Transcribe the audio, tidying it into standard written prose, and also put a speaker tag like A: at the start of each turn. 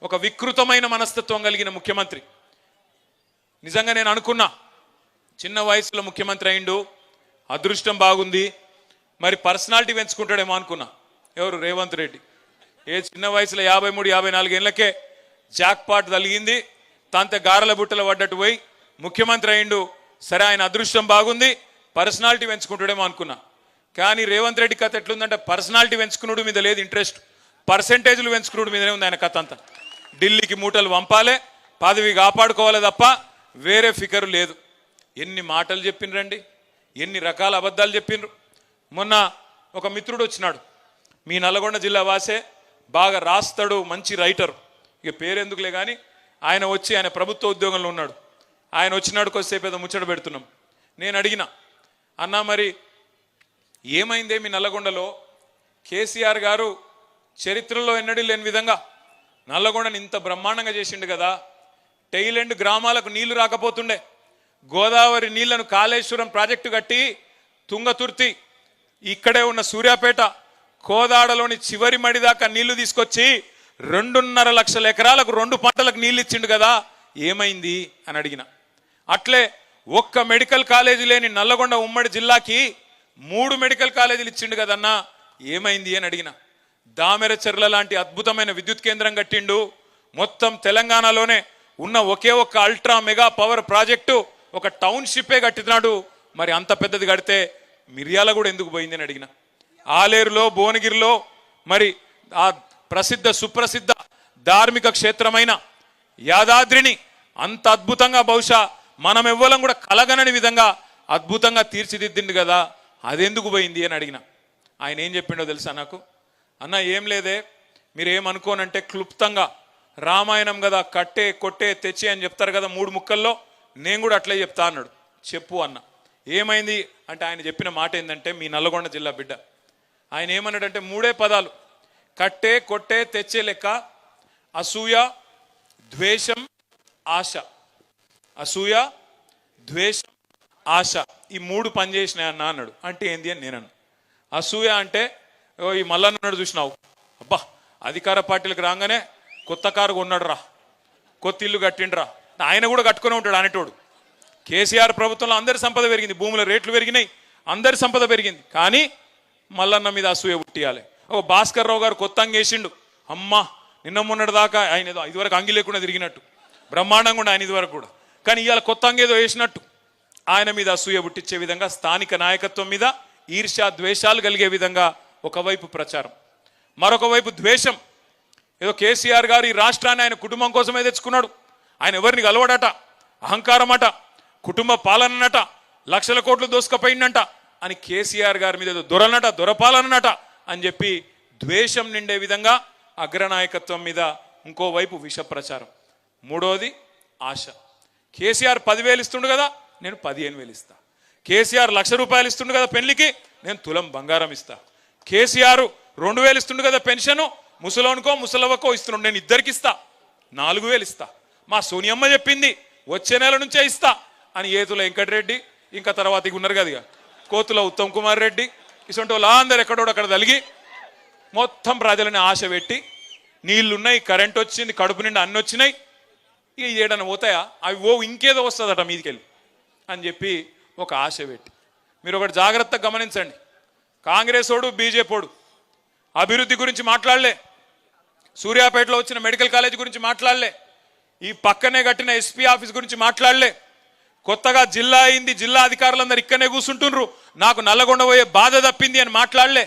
A: ఒక వికృతమైన మనస్తత్వం కలిగిన ముఖ్యమంత్రి. నిజంగా నేను అనుకున్నా చిన్న వయసులో ముఖ్యమంత్రి అయిండు, అదృష్టం బాగుంది, మరి పర్సనాలిటీ పెంచుకుంటాడేమో అనుకున్నా. ఎవరు? రేవంత్ రెడ్డి. ఏ చిన్న వయసులో 53, 54 ఏళ్ళకే జాక్పాట్ తలిగింది, తాంతే గారెల బుట్టలు పడ్డట్టు పోయి ముఖ్యమంత్రి అయిండు. సరే, ఆయన అదృష్టం బాగుంది, పర్సనాలిటీ పెంచుకుంటాడేమో అనుకున్నా. కానీ రేవంత్ రెడ్డి కథ ఎట్లుందంటే పర్సనాలిటీ పెంచుకున్నాడు మీద లేదు ఇంట్రెస్ట్, పర్సెంటేజ్లు పెంచుకున్నాడు మీదనే ఉంది ఆయన కథ అంతా. ఢిల్లీకి మూటలు పంపాలే, పదవి కాపాడుకోవాలి తప్ప వేరే ఫికరు లేదు. ఎన్ని మాటలు చెప్పిండ్రండి, ఎన్ని రకాల అబద్ధాలు చెప్పిండ్రు. మొన్న ఒక మిత్రుడు వచ్చినాడు, మీ నల్లగొండ జిల్లా వాసే, బాగా రాస్తాడు, మంచి రైటర్, ఇక పేరెందుకులే కానీ ఆయన వచ్చి, ఆయన ప్రభుత్వ ఉద్యోగంలో ఉన్నాడు. ఆయన వచ్చినాడు, కొద్దిసేపు ఏదో ముచ్చట పెడుతున్నాం. నేను అడిగిన, అన్నా మరి ఏమైందే మీ నల్లగొండలో? కేసీఆర్ గారు చరిత్రలో ఎన్నడూ లేని విధంగా నల్లగొండని ఇంత బ్రహ్మాండంగా చేసిండు కదా, టైలెండ్ గ్రామాలకు నీళ్లు రాకపోతుండే, గోదావరి నీళ్లను కాళేశ్వరం ప్రాజెక్టు కట్టి తుంగతుర్తి, ఇక్కడే ఉన్న సూర్యాపేట, కోదాడలోని చివరి మడి దాకా నీళ్లు తీసుకొచ్చి 2.5 లక్షల ఎకరాలకు 2 పంటలకు నీళ్ళు ఇచ్చిండు కదా, ఏమైంది అని అడిగిన. అట్లే ఒక్క మెడికల్ కాలేజీ లేని నల్లగొండ ఉమ్మడి జిల్లాకి 3 మెడికల్ కాలేజీలు ఇచ్చిండు కదన్నా, ఏమైంది అని అడిగిన. దామెరచెర్ల లాంటి అద్భుతమైన విద్యుత్ కేంద్రం కట్టిండు. మొత్తం తెలంగాణలోనే ఉన్న ఒకే ఒక్క అల్ట్రా మెగా పవర్ ప్రాజెక్టు ఒక టౌన్షిప్పే కట్టినాడు. మరి అంత పెద్దది కడితే మిర్యాల కూడా ఎందుకు పోయింది అని అడిగిన. ఆలేరులో, భువనగిరిలో మరి ఆ ప్రసిద్ధ సుప్రసిద్ధ ధార్మిక క్షేత్రమైన యాదాద్రిని అంత అద్భుతంగా, బహుశా మనం ఎవ్వరం కూడా కలగనని విధంగా అద్భుతంగా తీర్చిదిద్దిండు కదా, అదెందుకు పోయింది అని అడిగిన. ఆయన ఏం చెప్పిండో తెలుసా నాకు? అన్న ఏం లేదే, మీరేమనుకోనంటే క్లుప్తంగా రామాయణం కదా, కట్టే కొట్టే తెచ్చే అని చెప్తారు కదా 3 ముక్కల్లో, నేను కూడా అట్లే చెప్తా అన్నాడు. చెప్పు అన్న. ఏమైంది అంటే ఆయన చెప్పిన మాట ఏంటంటే, మీ నల్లగొండ జిల్లా బిడ్డ ఆయన ఏమన్నాడంటే 3 పదాలు: కట్టే కొట్టే తెచ్చే లెక్క, అసూయ ద్వేషం ఆశ. అసూయ ద్వేషం ఆశ, ఈ 3 పనిచేసినాయి అన్న అన్నాడు. అంటే ఏంది అని నేను అన్నా. అసూయ అంటే ఈ మల్లన్నాడు చూసినావు, అబ్బా అధికార పార్టీలకు రాగానే కొత్త కారు కొన్నాడు రా, కొత్త ఇల్లు కట్టిండ్రా, ఆయన కూడా కట్టుకునే ఉంటాడు అనేటోడు. కేసీఆర్ ప్రభుత్వంలో అందరి సంపద పెరిగింది, భూముల రేట్లు పెరిగినాయి, అందరి సంపద పెరిగింది, కానీ మల్లన్న మీద అసూయ పుట్టియాలి. ఓ భాస్కర్ రావు గారు కొత్త అంగేసిండు, అమ్మా నిన్న మొన్నటి దాకా ఆయన ఏదో ఇదివరకు అంగి లేకుండా తిరిగినట్టు బ్రహ్మాండంగా ఉండే ఆయన ఇదివరకు కూడా, కానీ ఇవాళ కొత్త అంగేదో వేసినట్టు ఆయన మీద అసూయ పుట్టించే విధంగా స్థానిక నాయకత్వం మీద ఈర్ష్య ద్వేషాలు కలిగే విధంగా ఒకవైపు ప్రచారం, మరొక వైపు ద్వేషం. ఏదో కేసీఆర్ గారు ఈ రాష్ట్రాన్ని ఆయన కుటుంబం కోసమే తెచ్చుకున్నాడు, ఆయన ఎవరిని కలవడట, అహంకారం అట, కుటుంబ పాలనట, లక్షల కోట్లు దోసుకపోయిందంట అని కేసీఆర్ గారి మీద ఏదో దొరలనట, దొరపాలనట అని చెప్పి ద్వేషం నిండే విధంగా అగ్రనాయకత్వం మీద ఇంకోవైపు విష ప్రచారం. మూడోది ఆశ. కేసీఆర్ 10,000 ఇస్తుండు కదా, నేను 15,000 ఇస్తా. కేసీఆర్ ₹1,00,000 ఇస్తుండు కదా పెళ్లికి, నేను తులం బంగారం ఇస్తా. కేసీఆర్ 2,000 ఇస్తుండు కదా పెన్షను, ముసలోనికో ముసలవ్వకో ఇస్తున్నాడు, నేను ఇద్దరికి ఇస్తా, 4,000 ఇస్తా. మా సోనియమ్మ చెప్పింది వచ్చే నెల నుంచే ఇస్తా అని ఏతుల వెంకటరెడ్డి, ఇంకా తర్వాత ఇక ఉన్నారు కదా కోతుల ఉత్తమ్ కుమార్ రెడ్డి, ఇటువంటి వాళ్ళు అందరు ఎక్కడోడు అక్కడ తలిగి మొత్తం ప్రజలని ఆశ పెట్టి, నీళ్లున్నాయి, కరెంట్ వచ్చింది, కడుపు నిండా అన్ని వచ్చినాయి, ఇక ఏడన్నా పోతాయా అవి, ఇంకేదో వస్తుందట మీదికెళ్ళి అని చెప్పి ఒక ఆశ పెట్టి. మీరు ఒకటి జాగ్రత్తగా గమనించండి, కాంగ్రెస్ ఓడు బీజేపీడు అభివృద్ధి గురించి మాట్లాడలే, సూర్యాపేటలో వచ్చిన మెడికల్ కాలేజ్ గురించి మాట్లాడలే, ఈ పక్కనే కట్టిన ఎస్పీ ఆఫీస్ గురించి మాట్లాడలే, కొత్తగా జిల్లా అయింది, జిల్లా అధికారులందరూ ఇక్కడనే కూర్చుంటుండ్రు, నాకు నల్లగొండ పోయే బాధ తప్పింది అని మాట్లాడలే.